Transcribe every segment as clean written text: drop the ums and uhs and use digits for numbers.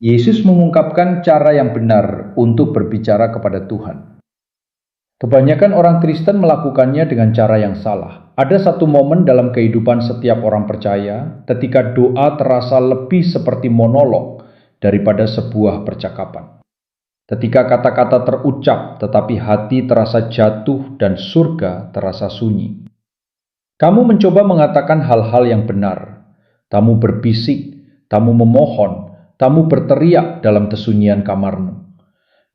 Yesus mengungkapkan cara yang benar untuk berbicara kepada Tuhan. Kebanyakan orang Kristen melakukannya dengan cara yang salah. Ada satu momen dalam kehidupan setiap orang percaya ketika doa terasa lebih seperti monolog daripada sebuah percakapan. Ketika kata-kata terucap tetapi hati terasa jatuh dan surga terasa sunyi. Kamu mencoba mengatakan hal-hal yang benar. Kamu berbisik, kamu memohon, kamu berteriak dalam kesunyian kamarmu.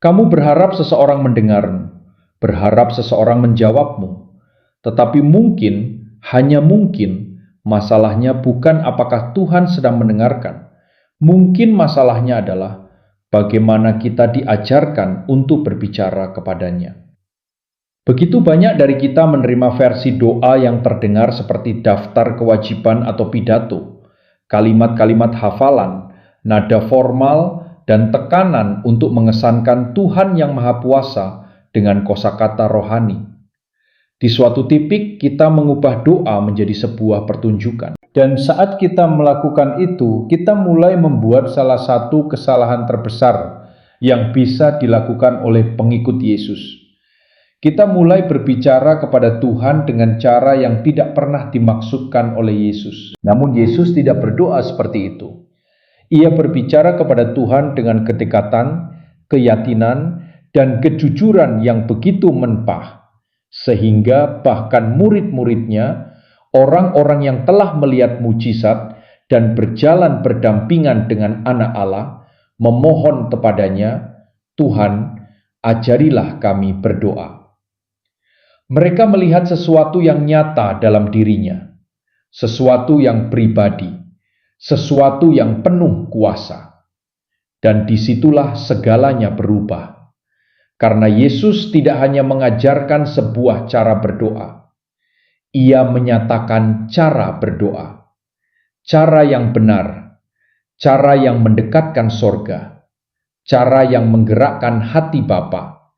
Kamu berharap seseorang mendengarmu, berharap seseorang menjawabmu. Tetapi mungkin, hanya mungkin, masalahnya bukan apakah Tuhan sedang mendengarkan. Mungkin masalahnya adalah bagaimana kita diajarkan untuk berbicara kepadanya. Begitu banyak dari kita menerima versi doa yang terdengar seperti daftar kewajiban atau pidato, kalimat-kalimat hafalan, nada formal, dan tekanan untuk mengesankan Tuhan yang Maha Kuasa dengan kosakata rohani. Di suatu titik kita mengubah doa menjadi sebuah pertunjukan. Dan saat kita melakukan itu, kita mulai membuat salah satu kesalahan terbesar yang bisa dilakukan oleh pengikut Yesus. Kita mulai berbicara kepada Tuhan dengan cara yang tidak pernah dimaksudkan oleh Yesus. Namun Yesus tidak berdoa seperti itu. Ia berbicara kepada Tuhan dengan kedekatan, keyakinan, dan kejujuran yang begitu menempah, sehingga bahkan murid-muridnya, orang-orang yang telah melihat mujizat dan berjalan berdampingan dengan Anak Allah, memohon kepadanya, "Tuhan, ajarilah kami berdoa." Mereka melihat sesuatu yang nyata dalam dirinya, sesuatu yang pribadi, sesuatu yang penuh kuasa. Dan disitulah segalanya berubah. Karena Yesus tidak hanya mengajarkan sebuah cara berdoa. Ia menyatakan cara berdoa. Cara yang benar. Cara yang mendekatkan sorga. Cara yang menggerakkan hati Bapa.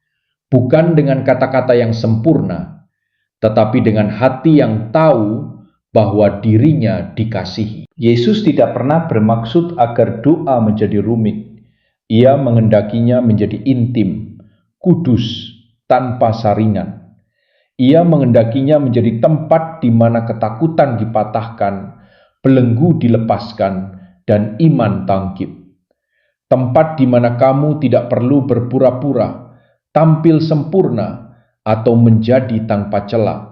Bukan dengan kata-kata yang sempurna, tetapi dengan hati yang tahu bahwa dirinya dikasihi. Yesus tidak pernah bermaksud agar doa menjadi rumit. Ia menghendakinya menjadi intim, kudus, tanpa saringan. Ia menghendakinya menjadi tempat di mana ketakutan dipatahkan, belenggu dilepaskan, dan iman tangkip. Tempat di mana kamu tidak perlu berpura-pura, tampil sempurna, atau menjadi tanpa celah.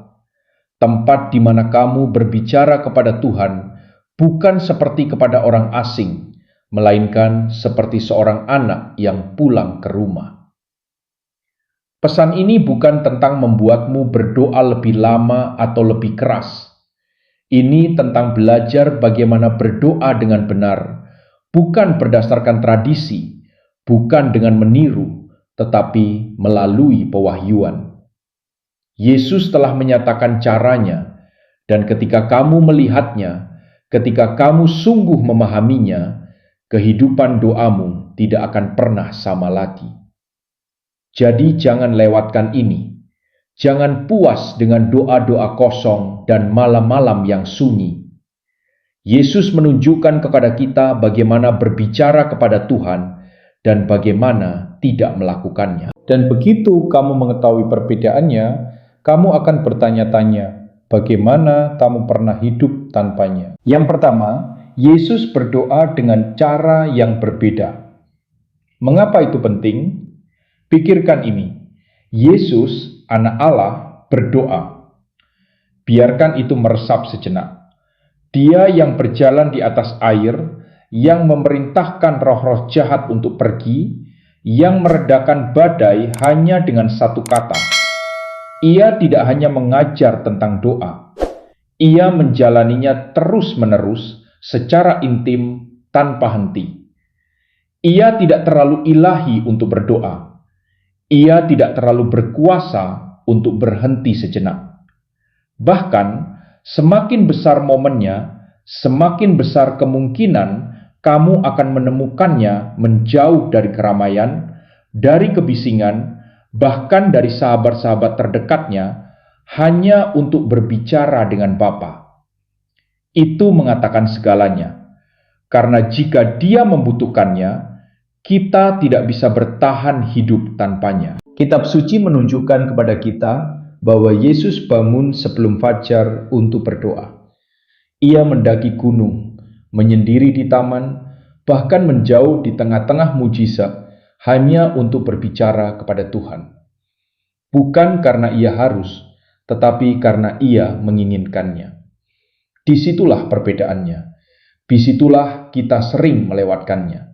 Tempat di mana kamu berbicara kepada Tuhan bukan seperti kepada orang asing, melainkan seperti seorang anak yang pulang ke rumah. Pesan ini bukan tentang membuatmu berdoa lebih lama atau lebih keras. Ini tentang belajar bagaimana berdoa dengan benar, bukan berdasarkan tradisi, bukan dengan meniru, tetapi melalui pewahyuan. Yesus telah menyatakan caranya, dan ketika kamu melihatnya, ketika kamu sungguh memahaminya, kehidupan doamu tidak akan pernah sama lagi. Jadi jangan lewatkan ini. Jangan puas dengan doa-doa kosong dan malam-malam yang sunyi. Yesus menunjukkan kepada kita bagaimana berbicara kepada Tuhan dan bagaimana tidak melakukannya. Dan begitu kamu mengetahui perbedaannya, kamu akan bertanya-tanya, bagaimana kamu pernah hidup tanpanya? Yang pertama, Yesus berdoa dengan cara yang berbeda. Mengapa itu penting? Pikirkan ini. Yesus, Anak Allah, berdoa. Biarkan itu meresap sejenak. Dia yang berjalan di atas air, yang memerintahkan roh-roh jahat untuk pergi, yang meredakan badai hanya dengan satu kata. Ia tidak hanya mengajar tentang doa. Ia menjalaninya terus-menerus secara intim tanpa henti. Ia tidak terlalu ilahi untuk berdoa. Ia tidak terlalu berkuasa untuk berhenti sejenak. Bahkan, semakin besar momennya, semakin besar kemungkinan kamu akan menemukannya menjauh dari keramaian, dari kebisingan, bahkan dari sahabat-sahabat terdekatnya, hanya untuk berbicara dengan Bapa. Itu mengatakan segalanya. Karena jika dia membutuhkannya, Kita tidak bisa bertahan hidup tanpanya. Kitab suci menunjukkan kepada kita bahwa Yesus bangun sebelum fajar untuk berdoa. Ia mendaki gunung, menyendiri di taman, bahkan menjauh di tengah-tengah mujizat hanya untuk berbicara kepada Tuhan. Bukan karena ia harus, tetapi karena ia menginginkannya. Disitulah perbedaannya. Disitulah kita sering melewatkannya.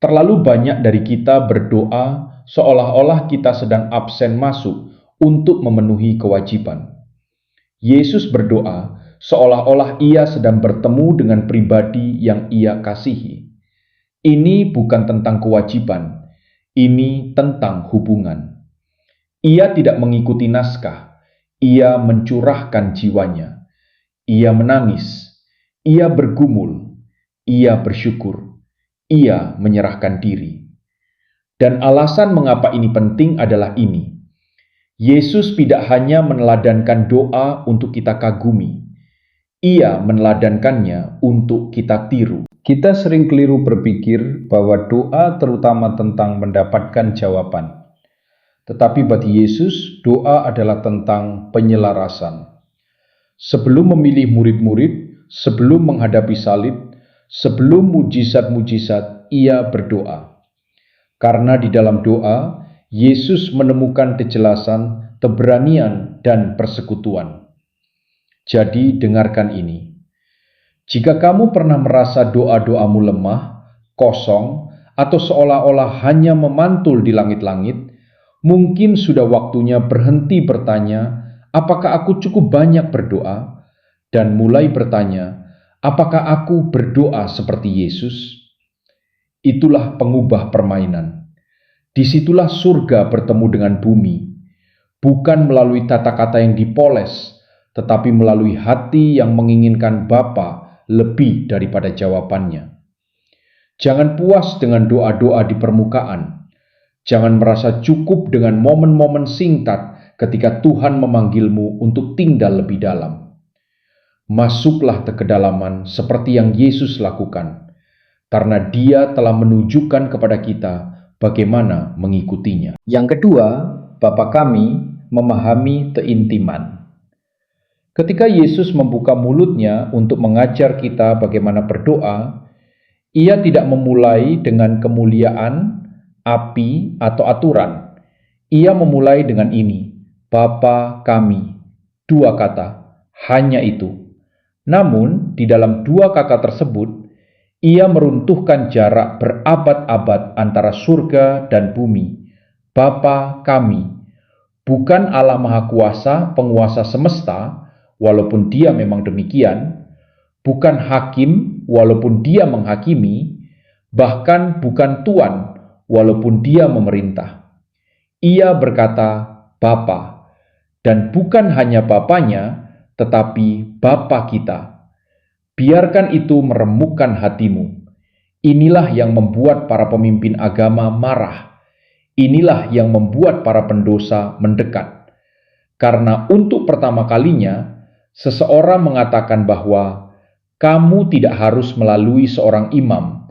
Terlalu banyak dari kita berdoa seolah-olah kita sedang absen masuk untuk memenuhi kewajiban. Yesus berdoa seolah-olah ia sedang bertemu dengan pribadi yang ia kasihi. Ini bukan tentang kewajiban, ini tentang hubungan. Ia tidak mengikuti naskah, ia mencurahkan jiwanya. Ia menangis, ia bergumul, ia bersyukur, ia menyerahkan diri. Dan alasan mengapa ini penting adalah ini. Yesus tidak hanya meneladankan doa untuk kita kagumi, ia meneladankannya untuk kita tiru. Kita sering keliru berpikir bahwa doa terutama tentang mendapatkan jawaban. Tetapi bagi Yesus, doa adalah tentang penyelarasan. Sebelum memilih murid-murid, sebelum menghadapi salib, sebelum mujizat-mujizat, ia berdoa. Karena di dalam doa, Yesus menemukan kejelasan, keberanian, dan persekutuan. Jadi dengarkan ini. Jika kamu pernah merasa doa-doamu lemah, kosong, atau seolah-olah hanya memantul di langit-langit, mungkin sudah waktunya berhenti bertanya, apakah aku cukup banyak berdoa? Dan mulai bertanya, apakah aku berdoa seperti Yesus? Itulah pengubah permainan. Disitulah surga bertemu dengan bumi, bukan melalui kata-kata yang dipoles, tetapi melalui hati yang menginginkan Bapa lebih daripada jawabannya. Jangan puas dengan doa-doa di permukaan. Jangan merasa cukup dengan momen-momen singkat ketika Tuhan memanggilmu untuk tinggal lebih dalam. Masuklah ke kedalaman seperti yang Yesus lakukan, karena Dia telah menunjukkan kepada kita bagaimana mengikutinya. Yang kedua, Bapa kami memahami keintiman. Ketika Yesus membuka mulutnya untuk mengajar kita bagaimana berdoa, ia tidak memulai dengan kemuliaan, api, atau aturan. Ia memulai dengan ini, Bapa kami, dua kata, hanya itu. Namun, di dalam dua kata tersebut, ia meruntuhkan jarak berabad-abad antara surga dan bumi. Bapa kami, bukan Allah Maha Kuasa, penguasa semesta, walaupun dia memang demikian, bukan hakim, walaupun dia menghakimi, bahkan bukan Tuan, walaupun dia memerintah. Ia berkata, Bapa, dan bukan hanya Bapanya, tetapi Bapa kita. Biarkan itu meremukkan hatimu. Inilah yang membuat para pemimpin agama marah. Inilah yang membuat para pendosa mendekat. Karena untuk pertama kalinya, seseorang mengatakan bahwa kamu tidak harus melalui seorang imam.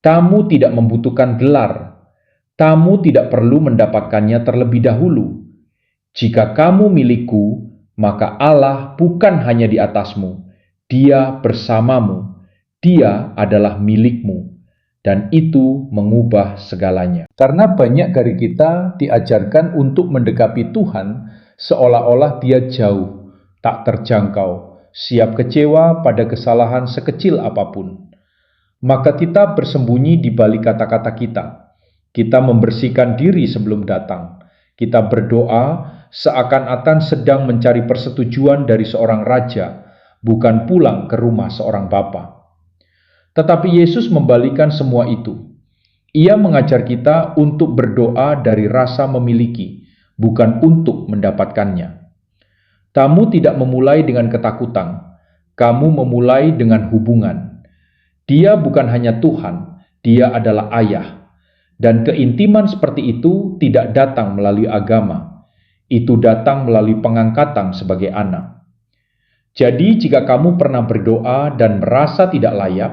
Kamu tidak membutuhkan gelar. Kamu tidak perlu mendapatkannya terlebih dahulu. Jika kamu milikku, maka Allah bukan hanya di atasmu. Dia bersamamu, dia adalah milikmu, dan itu mengubah segalanya. Karena banyak dari kita diajarkan untuk mendekati Tuhan seolah-olah dia jauh, tak terjangkau, siap kecewa pada kesalahan sekecil apapun. Maka kita bersembunyi di balik kata-kata kita. Kita membersihkan diri sebelum datang. Kita berdoa seakan-akan sedang mencari persetujuan dari seorang raja, bukan pulang ke rumah seorang bapa. Tetapi Yesus membalikan semua itu. Ia mengajar kita untuk berdoa dari rasa memiliki, bukan untuk mendapatkannya. Kamu tidak memulai dengan ketakutan, kamu memulai dengan hubungan. Dia bukan hanya Tuhan, dia adalah Ayah. Dan keintiman seperti itu tidak datang melalui agama, itu datang melalui pengangkatan sebagai anak. Jadi jika kamu pernah berdoa dan merasa tidak layak,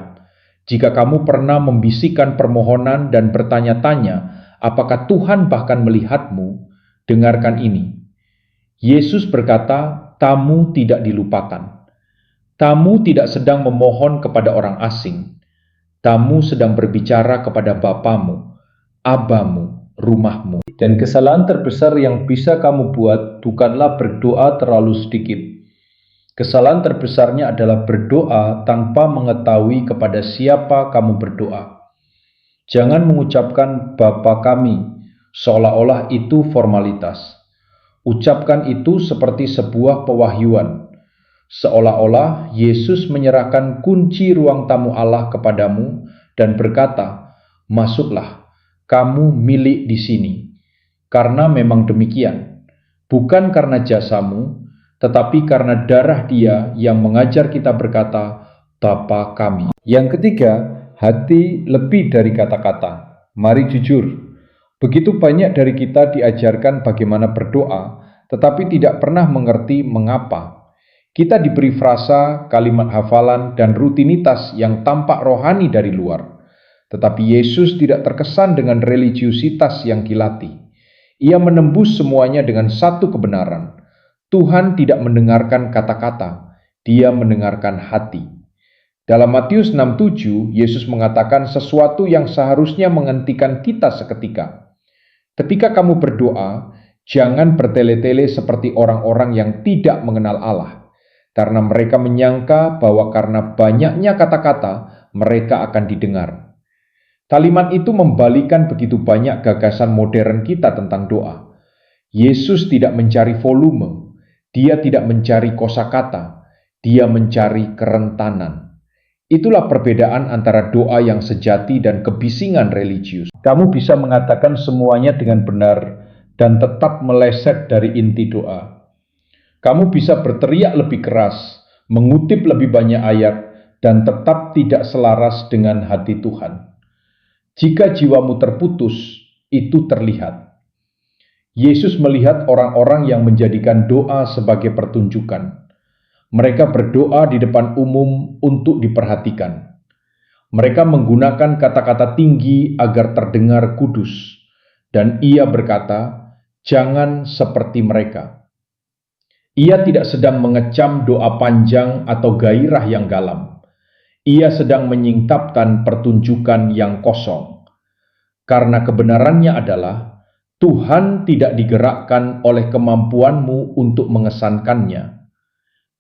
Jika kamu pernah membisikkan permohonan dan bertanya-tanya, apakah Tuhan bahkan melihatmu? Dengarkan ini. Yesus berkata, tamu tidak dilupakan. Tamu tidak sedang memohon kepada orang asing. Tamu sedang berbicara kepada Bapamu, Abamu, rumahmu. Dan kesalahan terbesar yang bisa kamu buat bukanlah berdoa terlalu sedikit. Kesalahan terbesarnya adalah berdoa tanpa mengetahui kepada siapa kamu berdoa. Jangan mengucapkan Bapa kami, seolah-olah itu formalitas. Ucapkan itu seperti sebuah pewahyuan, seolah-olah Yesus menyerahkan kunci ruang tamu Allah kepadamu dan berkata, masuklah, kamu milik di sini. Karena memang demikian, bukan karena jasamu, tetapi karena darah Dia yang mengajar kita berkata, Bapa kami. Yang ketiga, hati lebih dari kata-kata. Mari jujur, begitu banyak dari kita diajarkan bagaimana berdoa, tetapi tidak pernah mengerti mengapa. Kita diberi frasa, kalimat hafalan, dan rutinitas yang tampak rohani dari luar. Tetapi Yesus tidak terkesan dengan religiusitas yang kilati. Ia menembus semuanya dengan satu kebenaran. Tuhan tidak mendengarkan kata-kata, Dia mendengarkan hati. Dalam Matius 6:7, Yesus mengatakan sesuatu yang seharusnya menghentikan kita seketika. Ketika kamu berdoa, jangan bertele-tele seperti orang-orang yang tidak mengenal Allah, karena mereka menyangka bahwa karena banyaknya kata-kata, mereka akan didengar. Kalimat itu membalikan begitu banyak gagasan modern kita tentang doa. Yesus tidak mencari volume, Dia tidak mencari kosakata, Dia mencari kerentanan. Itulah perbedaan antara doa yang sejati dan kebisingan religius. Kamu bisa mengatakan semuanya dengan benar dan tetap meleset dari inti doa. Kamu bisa berteriak lebih keras, mengutip lebih banyak ayat, dan tetap tidak selaras dengan hati Tuhan. Jika jiwamu terputus, itu terlihat. Yesus melihat orang-orang yang menjadikan doa sebagai pertunjukan. Mereka berdoa di depan umum untuk diperhatikan. Mereka menggunakan kata-kata tinggi agar terdengar kudus. Dan ia berkata, jangan seperti mereka. Ia tidak sedang mengecam doa panjang atau gairah yang dalam. Ia sedang menyingkapkan pertunjukan yang kosong. Karena kebenarannya adalah, Tuhan tidak digerakkan oleh kemampuanmu untuk mengesankannya.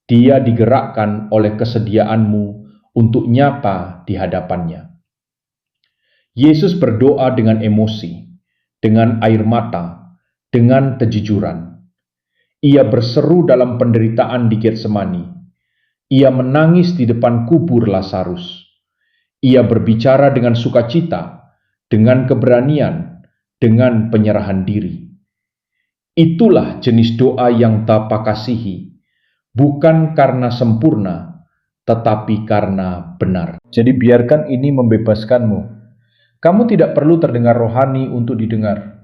Dia digerakkan oleh kesediaanmu untuk nyata di hadapannya. Yesus berdoa dengan emosi, dengan air mata, dengan kejujuran. Ia berseru dalam penderitaan di Getsemani. Ia menangis di depan kubur Lazarus. Ia berbicara dengan sukacita, dengan keberanian, dengan penyerahan diri. Itulah jenis doa yang Bapa kasihi, bukan karena sempurna, tetapi karena benar. Jadi biarkan ini membebaskanmu. Kamu tidak perlu terdengar rohani untuk didengar.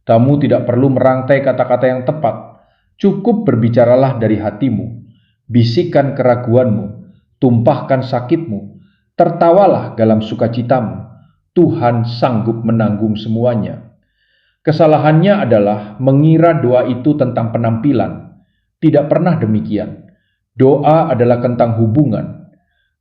Kamu tidak perlu merangkai kata-kata yang tepat. Cukup berbicaralah dari hatimu. Bisikkan keraguanmu, tumpahkan sakitmu, tertawalah dalam sukacitamu. Tuhan sanggup menanggung semuanya. Kesalahannya adalah mengira doa itu tentang penampilan. Tidak pernah demikian. Doa adalah tentang hubungan.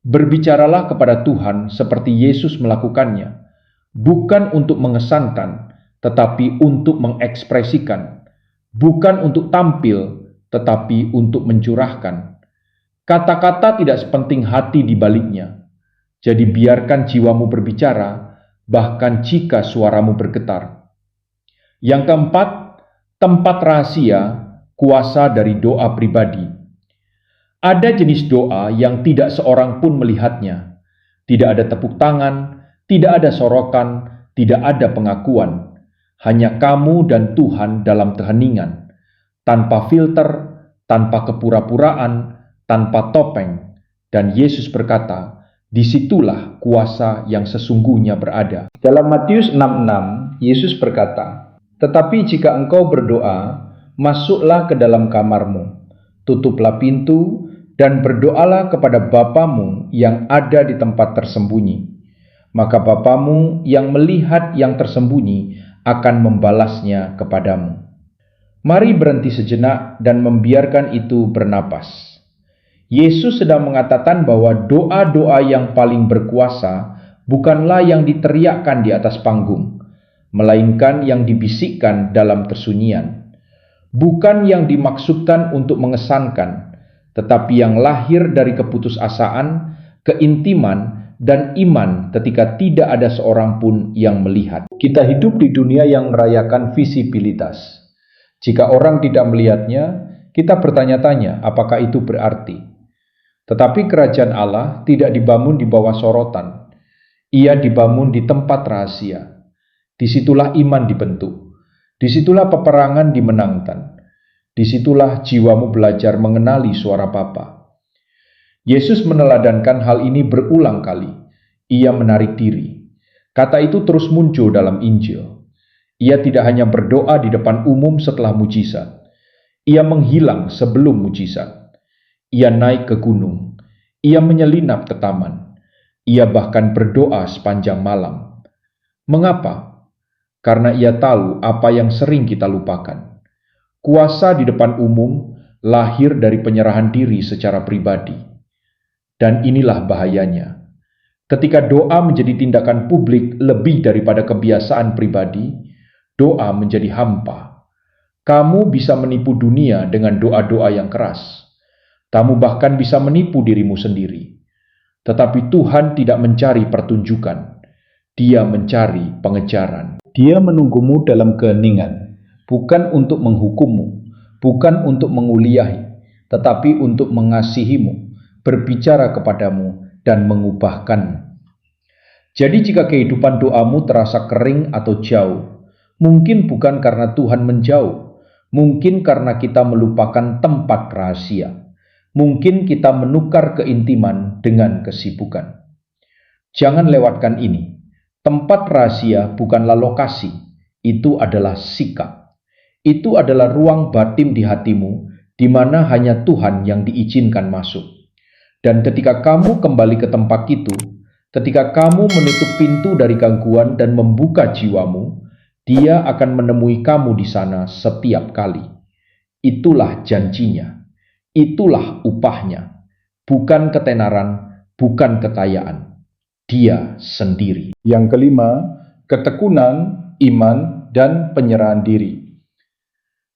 Berbicaralah kepada Tuhan seperti Yesus melakukannya, bukan untuk mengesankan, tetapi untuk mengekspresikan, bukan untuk tampil, tetapi untuk mencurahkan. Kata-kata tidak sepenting hati di baliknya. Jadi biarkan jiwamu berbicara, bahkan jika suaramu bergetar. Yang keempat, tempat rahasia, kuasa dari doa pribadi. Ada jenis doa yang tidak seorang pun melihatnya. Tidak ada tepuk tangan, tidak ada sorokan, tidak ada pengakuan. Hanya kamu dan Tuhan dalam keheningan, tanpa filter, tanpa kepura-puraan, tanpa topeng. Dan Yesus berkata, disitulah kuasa yang sesungguhnya berada. Dalam Matius 6:6, Yesus berkata, tetapi jika engkau berdoa, masuklah ke dalam kamarmu, tutuplah pintu, dan berdoalah kepada Bapamu yang ada di tempat tersembunyi. maka Bapamu yang melihat yang tersembunyi akan membalasnya kepadamu. Mari berhenti sejenak dan membiarkan itu bernapas. Yesus sedang mengatakan bahwa doa-doa yang paling berkuasa bukanlah yang diteriakkan di atas panggung, melainkan yang dibisikkan dalam kesunyian. Bukan yang dimaksudkan untuk mengesankan, tetapi yang lahir dari keputusasaan, keintiman, dan iman ketika tidak ada seorang pun yang melihat. Kita hidup di dunia yang merayakan visibilitas. Jika orang tidak melihatnya, kita bertanya-tanya apakah itu berarti. Tetapi kerajaan Allah tidak dibangun di bawah sorotan. Ia dibangun di tempat rahasia. Disitulah iman dibentuk. Disitulah peperangan dimenangkan. Disitulah jiwamu belajar mengenali suara Bapa. Yesus meneladankan hal ini berulang kali. Ia menarik diri. Kata itu terus muncul dalam Injil. Ia tidak hanya berdoa di depan umum setelah mujizat. Ia menghilang sebelum mujizat. Ia naik ke gunung. Ia menyelinap ke taman. Ia bahkan berdoa sepanjang malam. Mengapa? Karena ia tahu apa yang sering kita lupakan. Kuasa di depan umum lahir dari penyerahan diri secara pribadi. Dan inilah bahayanya. Ketika doa menjadi tindakan publik lebih daripada kebiasaan pribadi, doa menjadi hampa. Kamu bisa menipu dunia dengan doa-doa yang keras. Kamu bahkan bisa menipu dirimu sendiri. Tetapi Tuhan tidak mencari pertunjukan. Dia mencari pengejaran. Dia menunggumu dalam keheningan, bukan untuk menghukummu, bukan untuk menguliahi, tetapi untuk mengasihimu, berbicara kepadamu, dan mengubahkanmu. Jadi jika kehidupan doamu terasa kering atau jauh, mungkin bukan karena Tuhan menjauh, mungkin karena kita melupakan tempat rahasia. Mungkin kita menukar keintiman dengan kesibukan. Jangan lewatkan ini. Tempat rahasia bukanlah lokasi, itu adalah sikap. Itu adalah ruang batin di hatimu, di mana hanya Tuhan yang diizinkan masuk. Dan ketika kamu kembali ke tempat itu, ketika kamu menutup pintu dari gangguan dan membuka jiwamu, Dia akan menemui kamu di sana setiap kali. Itulah janjinya. Itulah upahnya, bukan ketenaran, bukan kekayaan. Dia sendiri. Yang kelima, ketekunan, iman, dan penyerahan diri.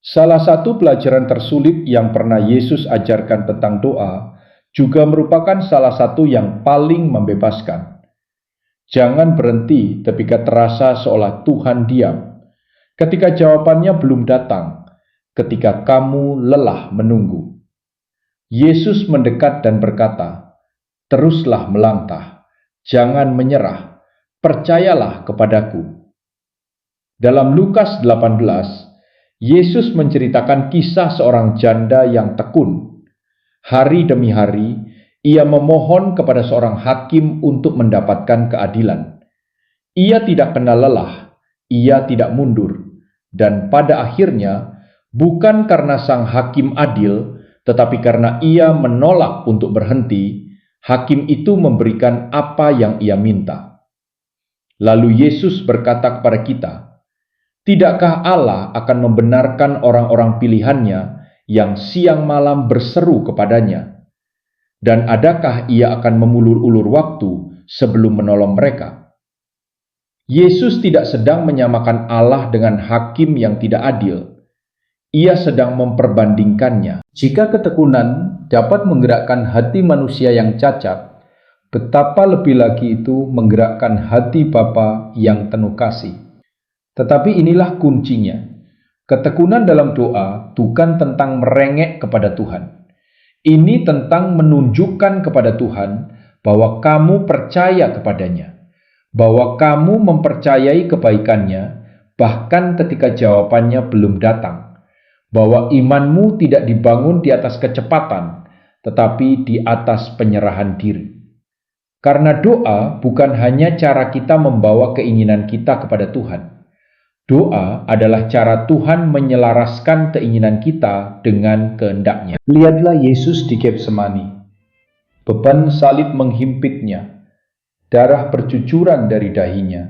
Salah satu pelajaran tersulit yang pernah Yesus ajarkan tentang doa juga merupakan salah satu yang paling membebaskan. Jangan berhenti ketika terasa seolah Tuhan diam, ketika jawabannya belum datang, ketika kamu lelah menunggu. Yesus mendekat dan berkata, "Teruslah melangkah, jangan menyerah, percayalah kepadaku." Dalam Lukas 18, Yesus menceritakan kisah seorang janda yang tekun. Hari demi hari, ia memohon kepada seorang hakim untuk mendapatkan keadilan. Ia tidak kenal lelah, ia tidak mundur, dan pada akhirnya, bukan karena sang hakim adil, tetapi karena ia menolak untuk berhenti, hakim itu memberikan apa yang ia minta. Lalu Yesus berkata kepada kita, "Tidakkah Allah akan membenarkan orang-orang pilihannya yang siang malam berseru kepadanya? Dan adakah ia akan memulur-ulur waktu sebelum menolong mereka?" Yesus tidak sedang menyamakan Allah dengan hakim yang tidak adil. Ia sedang memperbandingkannya. Jika ketekunan dapat menggerakkan hati manusia yang cacat, betapa lebih lagi itu menggerakkan hati Bapa yang penuh kasih. Tetapi inilah kuncinya. Ketekunan dalam doa bukan tentang merengek kepada Tuhan. Ini tentang menunjukkan kepada Tuhan bahwa kamu percaya kepadanya, bahwa kamu mempercayai kebaikannya, bahkan ketika jawabannya belum datang. Bahwa imanmu tidak dibangun di atas kecepatan, tetapi di atas penyerahan diri. Karena doa bukan hanya cara kita membawa keinginan kita kepada Tuhan. Doa adalah cara Tuhan menyelaraskan keinginan kita dengan kehendak-Nya. Lihatlah Yesus di Getsemani. Beban salib menghimpitnya. darah bercucuran dari dahinya,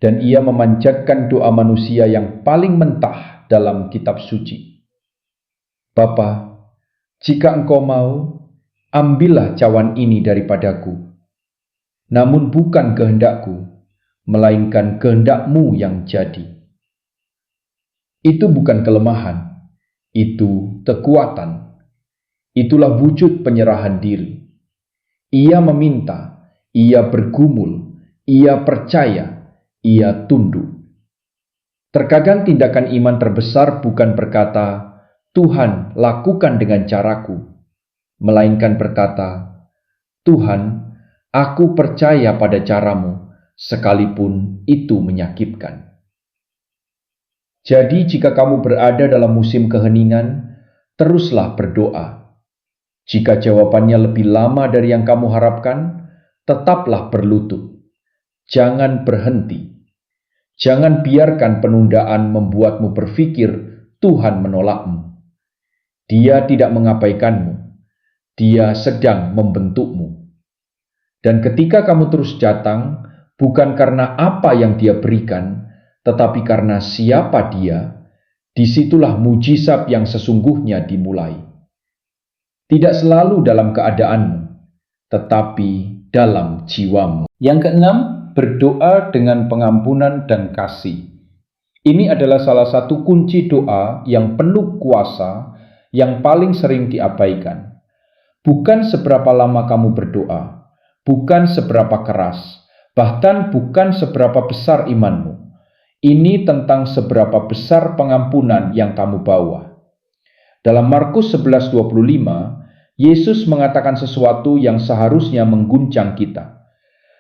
dan ia memanjatkan doa manusia yang paling mentah dalam kitab suci. Bapa, jika Engkau mau, ambillah cawan ini daripadaku. Namun bukan kehendakku, melainkan kehendak-Mu yang jadi. Itu bukan kelemahan, itu kekuatan. Itulah wujud penyerahan diri. Ia meminta, ia bergumul, ia percaya, ia tunduk. Terkadang tindakan iman terbesar bukan berkata, Tuhan, lakukan dengan caraku, melainkan berkata, Tuhan, aku percaya pada caramu, sekalipun itu menyakitkan. Jadi jika kamu berada dalam musim keheningan, teruslah berdoa. Jika jawabannya lebih lama dari yang kamu harapkan, tetaplah berlutut. Jangan berhenti. Jangan biarkan penundaan membuatmu berpikir Tuhan menolakmu. Dia tidak mengabaikanmu. Dia sedang membentukmu. Dan ketika kamu terus datang, bukan karena apa yang Dia berikan, tetapi karena siapa Dia, disitulah mujizat yang sesungguhnya dimulai. Tidak selalu dalam keadaanmu, tetapi dalam jiwamu. Yang keenam, berdoa dengan pengampunan dan kasih. Ini adalah salah satu kunci doa yang penuh kuasa, yang paling sering diabaikan. Bukan seberapa lama kamu berdoa, bukan seberapa keras, bahkan bukan seberapa besar imanmu. Ini tentang seberapa besar pengampunan yang kamu bawa. Dalam Markus 11:25, Yesus mengatakan sesuatu yang seharusnya mengguncang kita.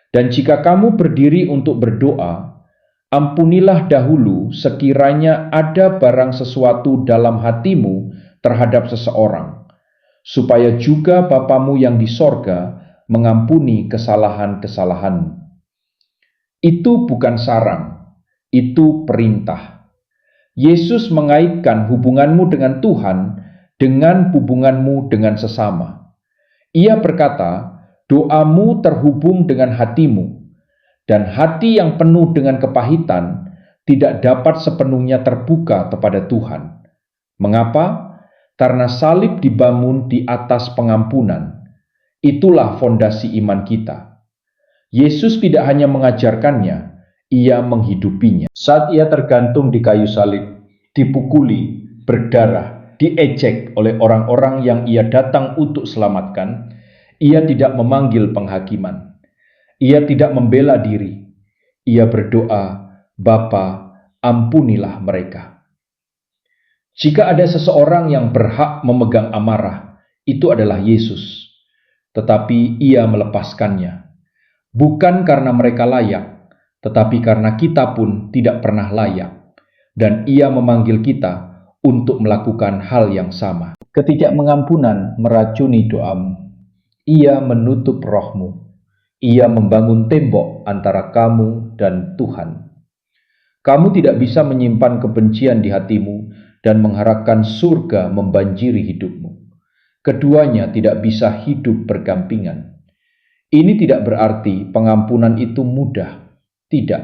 Dan jika kamu berdiri untuk berdoa, ampunilah dahulu sekiranya ada barang sesuatu dalam hatimu terhadap seseorang, supaya juga Bapamu yang di sorga mengampuni kesalahan-kesalahanmu. Itu bukan sarang, itu perintah. Yesus mengaitkan hubunganmu dengan Tuhan dengan hubunganmu dengan sesama. Ia berkata, doamu terhubung dengan hatimu, dan hati yang penuh dengan kepahitan tidak dapat sepenuhnya terbuka kepada Tuhan. Mengapa? Karena salib dibangun di atas pengampunan. Itulah fondasi iman kita. Yesus tidak hanya mengajarkannya, Ia menghidupinya. Saat Ia tergantung di kayu salib, dipukuli, berdarah, diejek oleh orang-orang yang Ia datang untuk selamatkan, Ia tidak memanggil penghakiman. Ia tidak membela diri. Ia berdoa, Bapa, ampunilah mereka. Jika ada seseorang yang berhak memegang amarah, itu adalah Yesus. Tetapi Ia melepaskannya. Bukan karena mereka layak, tetapi karena kita pun tidak pernah layak. Dan Ia memanggil kita untuk melakukan hal yang sama. Ketidakmengampunan meracuni doamu. Ia menutup rohmu. Ia membangun tembok antara kamu dan Tuhan. Kamu tidak bisa menyimpan kebencian di hatimu dan mengharapkan surga membanjiri hidupmu. Keduanya tidak bisa hidup berdampingan. Ini tidak berarti pengampunan itu mudah. Tidak.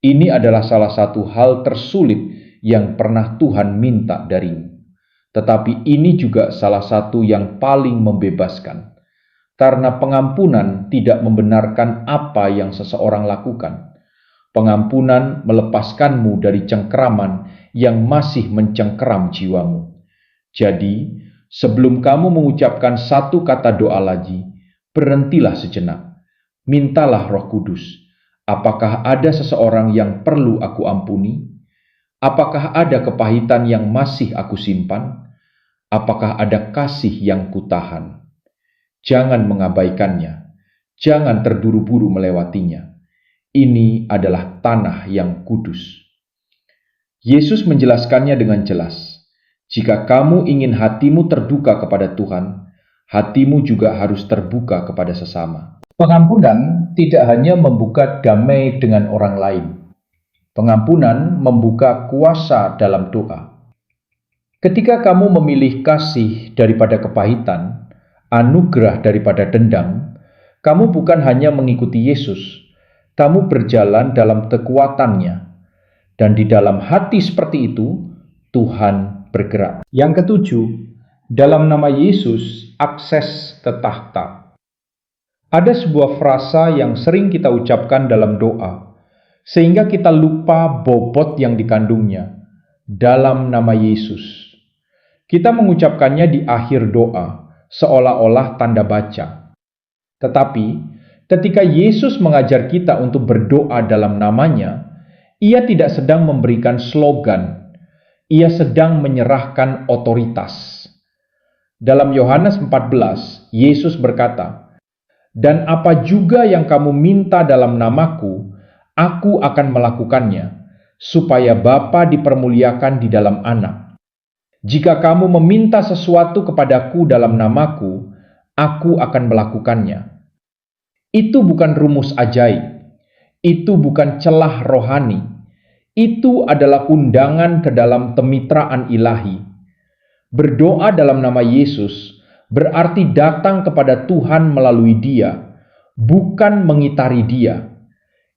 Ini adalah salah satu hal tersulit yang pernah Tuhan minta darimu. Tetapi ini juga salah satu yang paling membebaskan. Karena pengampunan tidak membenarkan apa yang seseorang lakukan. Pengampunan melepaskanmu dari cengkeraman yang masih mencengkeram jiwamu. Jadi, sebelum kamu mengucapkan satu kata doa lagi, berhentilah sejenak. Mintalah Roh Kudus. Apakah ada seseorang yang perlu aku ampuni? Apakah ada kepahitan yang masih aku simpan? Apakah ada kasih yang kutahan? Jangan mengabaikannya. Jangan terburu-buru melewatinya. Ini adalah tanah yang kudus. Yesus menjelaskannya dengan jelas. Jika kamu ingin hatimu terbuka kepada Tuhan, hatimu juga harus terbuka kepada sesama. Pengampunan tidak hanya membuka damai dengan orang lain. Pengampunan membuka kuasa dalam doa. Ketika kamu memilih kasih daripada kepahitan, anugerah daripada dendam, Kamu bukan hanya mengikuti Yesus, kamu berjalan dalam kekuatannya. Dan di dalam hati seperti itu, Tuhan bergerak. Yang ketujuh, dalam nama Yesus, akses ke tahta. Ada sebuah frasa yang sering kita ucapkan dalam doa, sehingga kita lupa bobot yang dikandungnya. Dalam nama Yesus. Kita mengucapkannya di akhir doa, seolah-olah tanda baca. Tetapi, ketika Yesus mengajar kita untuk berdoa dalam namanya, Ia tidak sedang memberikan slogan, Ia sedang menyerahkan otoritas. Dalam Yohanes 14, Yesus berkata, "Dan apa juga yang kamu minta dalam namaku, Aku akan melakukannya, supaya Bapa dipermuliakan di dalam Anak. Jika kamu meminta sesuatu kepadaku dalam namaku, Aku akan melakukannya." Itu bukan rumus ajaib, itu bukan celah rohani, itu adalah undangan ke dalam kemitraan ilahi. Berdoa dalam nama Yesus berarti datang kepada Tuhan melalui Dia, bukan mengitari Dia.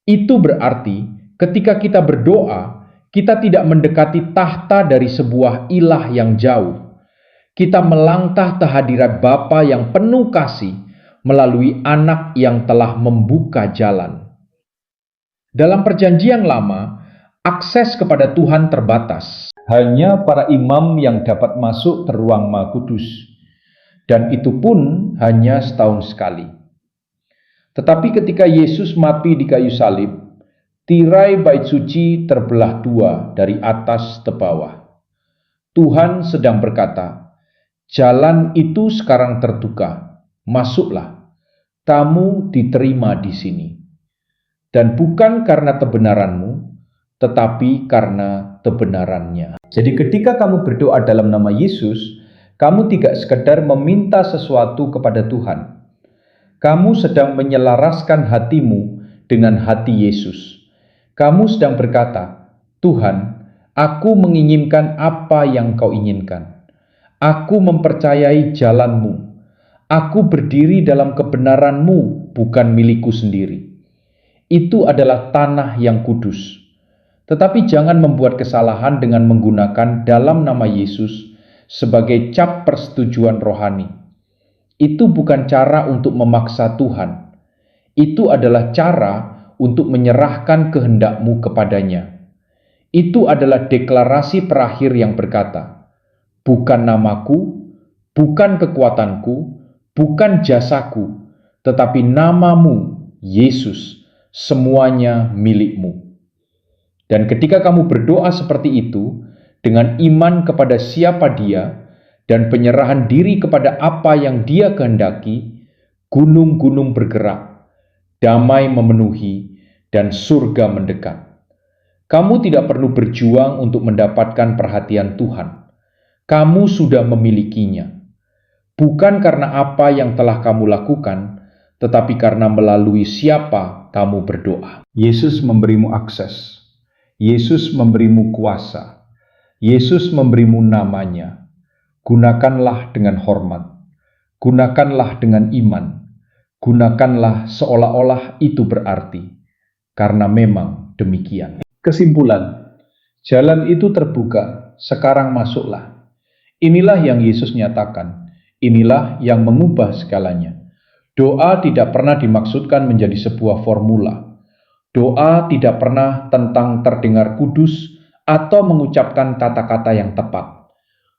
Itu berarti ketika kita berdoa, kita tidak mendekati tahta dari sebuah ilah yang jauh. Kita melangkah ke hadirat Bapa yang penuh kasih melalui Anak yang telah membuka jalan. Dalam Perjanjian Lama, akses kepada Tuhan terbatas. Hanya para imam yang dapat masuk ke ruang Maha Kudus, dan itu pun hanya setahun sekali. Tetapi ketika Yesus mati di kayu salib, tirai bait suci terbelah dua dari atas ke bawah. Tuhan sedang berkata, "Jalan itu sekarang terbuka, masuklah, kamu diterima di sini." Dan bukan karena kebenaranmu, tetapi karena kebenarannya. Jadi ketika kamu berdoa dalam nama Yesus, kamu tidak sekedar meminta sesuatu kepada Tuhan. Kamu sedang menyelaraskan hatimu dengan hati Yesus. Kamu sedang berkata, "Tuhan, aku menginginkan apa yang Kau inginkan. Aku mempercayai jalan-Mu. Aku berdiri dalam kebenaran-Mu, bukan milikku sendiri." Itu adalah tanah yang kudus. Tetapi jangan membuat kesalahan dengan menggunakan dalam nama Yesus sebagai cap persetujuan rohani. Itu bukan cara untuk memaksa Tuhan. Itu adalah cara untuk menyerahkan kehendak-Mu kepadanya. Itu adalah deklarasi terakhir yang berkata, "Bukan namaku, bukan kekuatanku, bukan jasaku, tetapi namamu, Yesus, semuanya milik-Mu." Dan ketika kamu berdoa seperti itu, dengan iman kepada siapa Dia, dan penyerahan diri kepada apa yang Dia kehendaki, gunung-gunung bergerak, damai memenuhi, dan surga mendekat. Kamu tidak perlu berjuang untuk mendapatkan perhatian Tuhan. Kamu sudah memilikinya. Bukan karena apa yang telah kamu lakukan, tetapi karena melalui siapa kamu berdoa. Yesus memberimu akses. Yesus memberimu kuasa. Yesus memberimu namanya. Gunakanlah dengan hormat. Gunakanlah dengan iman. Gunakanlah seolah-olah itu berarti. Karena memang demikian. Kesimpulan, jalan itu terbuka, sekarang masuklah. Inilah yang Yesus nyatakan. Inilah yang mengubah segalanya. Doa tidak pernah dimaksudkan menjadi sebuah formula. Doa tidak pernah tentang terdengar kudus atau mengucapkan kata-kata yang tepat.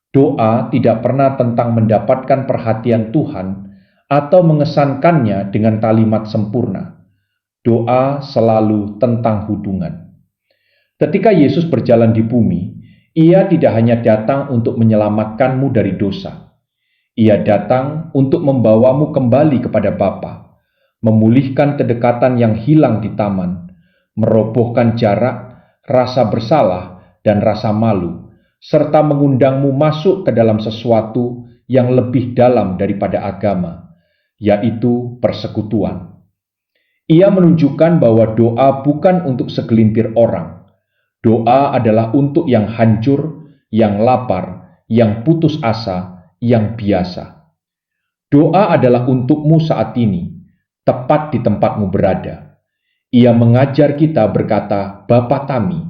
Doa tidak pernah tentang mendapatkan perhatian Tuhan atau mengesankannya dengan kalimat sempurna. Doa selalu tentang hubungan. Ketika Yesus berjalan di bumi, Ia tidak hanya datang untuk menyelamatkanmu dari dosa. Ia datang untuk membawamu kembali kepada Bapa, memulihkan kedekatan yang hilang di taman, merobohkan jarak, rasa bersalah, dan rasa malu, serta mengundangmu masuk ke dalam sesuatu yang lebih dalam daripada agama, yaitu persekutuan. Ia menunjukkan bahwa doa bukan untuk segelintir orang. Doa adalah untuk yang hancur, yang lapar, yang putus asa, yang biasa. Doa adalah untukmu saat ini. tepat di tempatmu berada. Ia mengajar kita berkata, Bapa kami,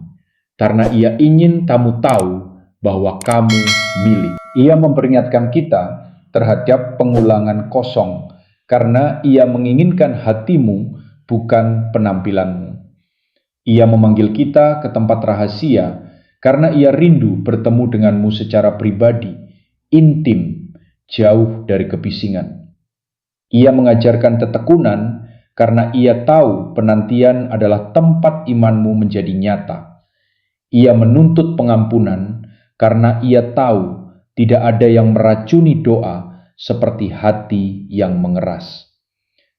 karena ia ingin kamu tahu bahwa kamu milik. Ia memperingatkan kita terhadap pengulangan kosong, karena ia menginginkan hatimu, bukan penampilanmu. Ia memanggil kita ke tempat rahasia, karena ia rindu bertemu denganmu secara pribadi, intim, jauh dari kebisingan. Ia mengajarkan ketekunan, karena ia tahu penantian adalah tempat imanmu menjadi nyata. Ia menuntut pengampunan, karena ia tahu tidak ada yang meracuni doa seperti hati yang mengeras.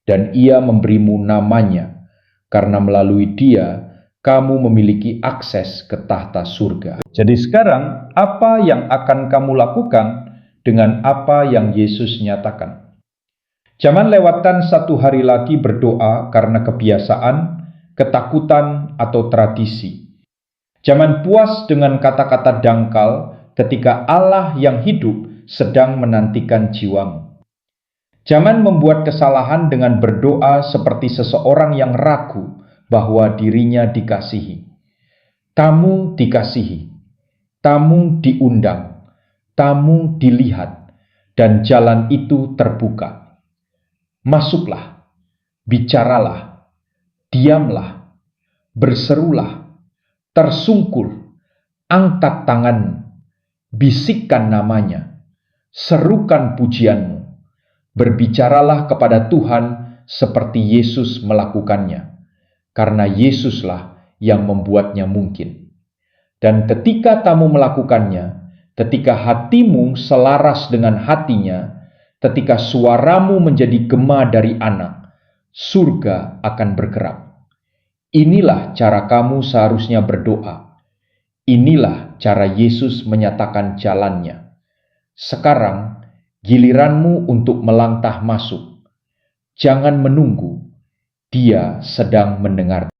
Dan ia memberimu namanya, karena melalui dia kamu memiliki akses ke tahta surga. Jadi sekarang, apa yang akan kamu lakukan dengan apa yang Yesus nyatakan? Jangan lewatkan satu hari lagi berdoa karena kebiasaan, ketakutan, atau tradisi. Jangan puas dengan kata-kata dangkal ketika Allah yang hidup sedang menantikan jiwamu. Jangan membuat kesalahan dengan berdoa seperti seseorang yang ragu bahwa dirinya dikasihi. Kamu dikasihi, kamu diundang, kamu dilihat, dan jalan itu terbuka. Masuklah, bicaralah, diamlah, berserulah, tersungkur, angkat tanganmu, bisikkan namanya, serukan pujianmu, berbicaralah kepada Tuhan seperti Yesus melakukannya, karena Yesuslah yang membuatnya mungkin. Dan ketika kamu melakukannya, ketika hatimu selaras dengan hatinya, ketika suaramu menjadi gema dari anak, surga akan bergerak. Inilah cara kamu seharusnya berdoa. Inilah cara Yesus menyatakan jalannya. Sekarang, giliranmu untuk melangkah masuk. Jangan menunggu, Dia sedang mendengar.